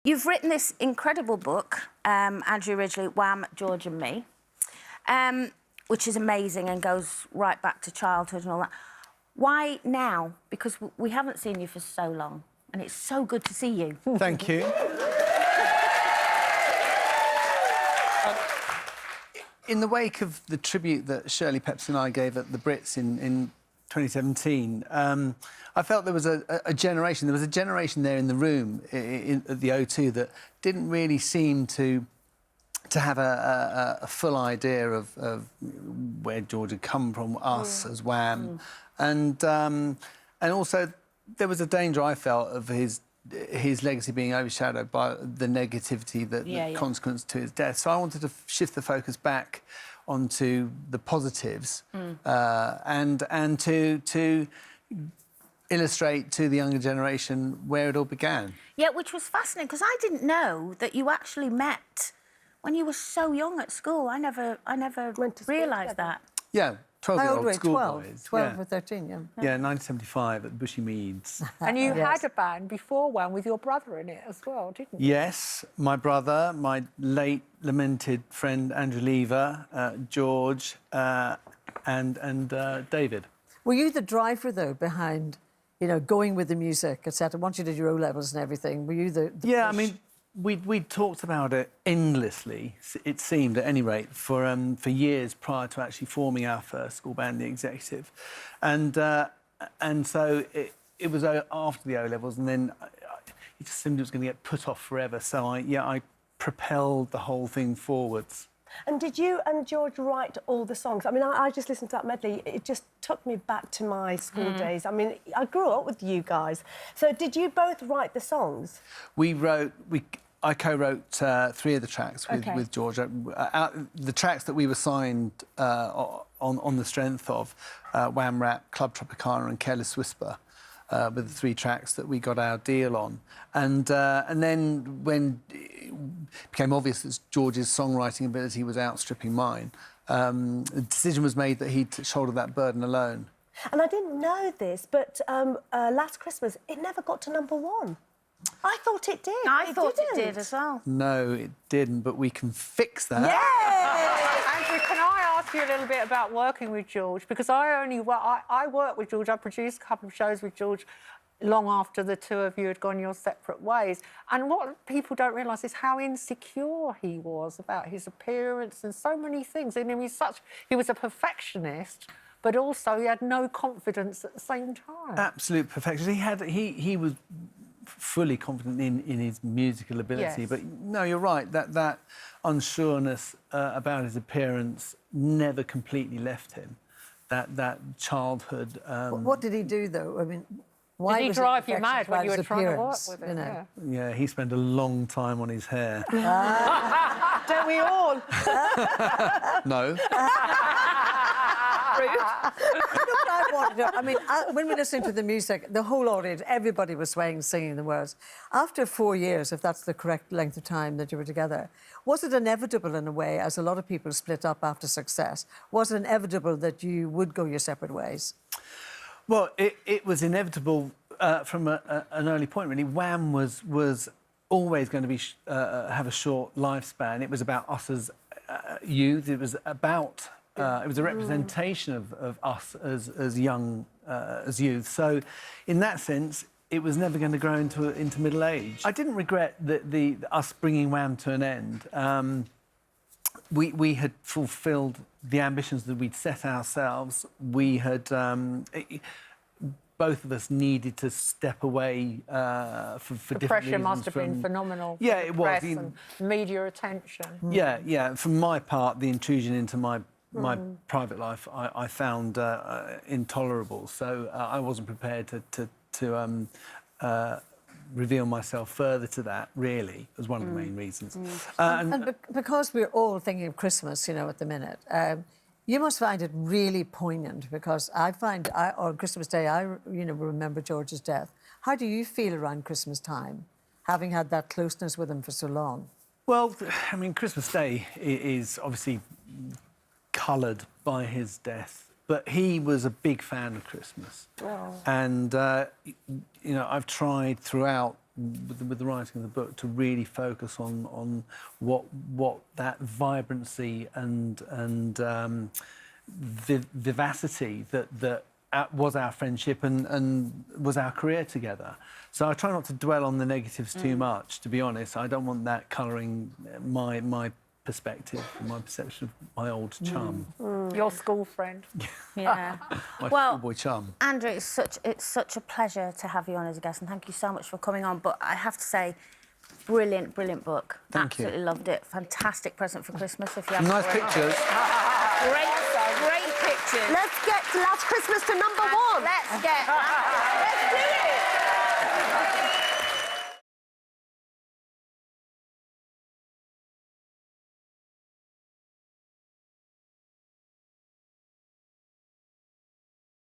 You've written this incredible book, Andrew Ridgeley, Wham, George and Me, which is amazing and goes right back to childhood and all that. Why now? Because we haven't seen you for so long, and it's so good to see you. Thank you. In the wake of the tribute that Shirley Pepsi and I gave at the Brits in 2017, I felt there was a generation. There was a generation there in the room at the O2 that didn't really seem to have a full idea of where George had come from, us as Wham, and also there was a danger I felt of his legacy being overshadowed by the negativity that consequence to his death. So I wanted to shift the focus back onto the positives and to illustrate to the younger generation where it all began. Yeah, which was fascinating, because I didn't know that you actually met when you were so young at school. I never realised that. Yeah, 12-year-old schoolboys. 12 or 13, yeah. Yeah, 1975 at Bushy Meads. And you had a band before Wham with your brother in it as well, didn't you? Yes, my brother, my late lamented friend Andrew Lever, George, and David. Were you the driver, though, behind, you know, going with the music, etc.? Once you did your O-levels and everything, were you the Yeah, push? I mean, we talked about it endlessly, it seemed, at any rate, for years prior to actually forming our first school band, The Executive. And so it was after the O-levels, and then it just seemed it was going to get put off forever. So I propelled the whole thing forwards. And did you and George write all the songs? I mean, I just listened to that medley. It just took me back to my school days. I mean, I grew up with you guys. So did you both write the songs? I co-wrote 3 of the tracks with George. The tracks that we were signed on the strength of Wham Rap, Club Tropicana and Careless Whisper. With the 3 tracks that we got our deal on. And then when it became obvious that George's songwriting ability was outstripping mine, the decision was made that he'd shoulder that burden alone. And I didn't know this, but last Christmas, it never got to #1. I thought it did. I thought it did as well. No, it didn't, but we can fix that. Yeah! Andrew, can I ask you a little bit about working with George? Because I worked with George. I produced a couple of shows with George long after the 2 of you had gone your separate ways. And what people don't realise is how insecure he was about his appearance and so many things. And he was a perfectionist, but also he had no confidence at the same time. Absolute perfectionist. He was fully confident in his musical ability, but no, you're right, that unsureness about his appearance never completely left him. That childhood. What did he do, though? I mean, why did he drive you mad when you were trying to work with him? You know? Yeah, he spent a long time on his hair. Don't we all? No. I mean, when we listened to the music, the whole audience, everybody was swaying, singing the words. After 4 years, if that's the correct length of time that you were together, was it inevitable in a way, as a lot of people split up after success, was it inevitable that you would go your separate ways? Well, it was inevitable from an early point, really. Wham was always going to be have a short lifespan. It was about us as youth. It was about... it was a representation of us as young as youth. So, in that sense, it was never going to grow into middle age. I didn't regret us bringing Wham to an end. We had fulfilled the ambitions that we'd set ourselves. We had both of us needed to step away for different reasons. The pressure must have been phenomenal. Yeah, it was. Press and media attention. Yeah. For my part, the intrusion into my private life I found intolerable, so I wasn't prepared to reveal myself further to that, really, as one of the main reasons. And because we're all thinking of Christmas, you know, at the minute, you must find it really poignant, because I find, on Christmas Day, I remember George's death. How do you feel around Christmas time, having had that closeness with him for so long? Well, I mean, Christmas Day is obviously coloured by his death, but he was a big fan of Christmas. And, you know, I've tried throughout with the writing of the book, to really focus on what that vibrancy and vivacity that was our friendship and was our career together. So I try not to dwell on the negatives too much, to be honest. I don't want that colouring my perspective, my perception of my old chum. Your school friend. Yeah. My Well, schoolboy chum. Andrew, it's such a pleasure to have you on as a guest, and thank you so much for coming on. But I have to say, brilliant book. Thank you. Absolutely loved it. Fantastic present for Christmas if you haven't Nice already. pictures. Great pictures. Let's get Last Christmas to number one. Let's do it.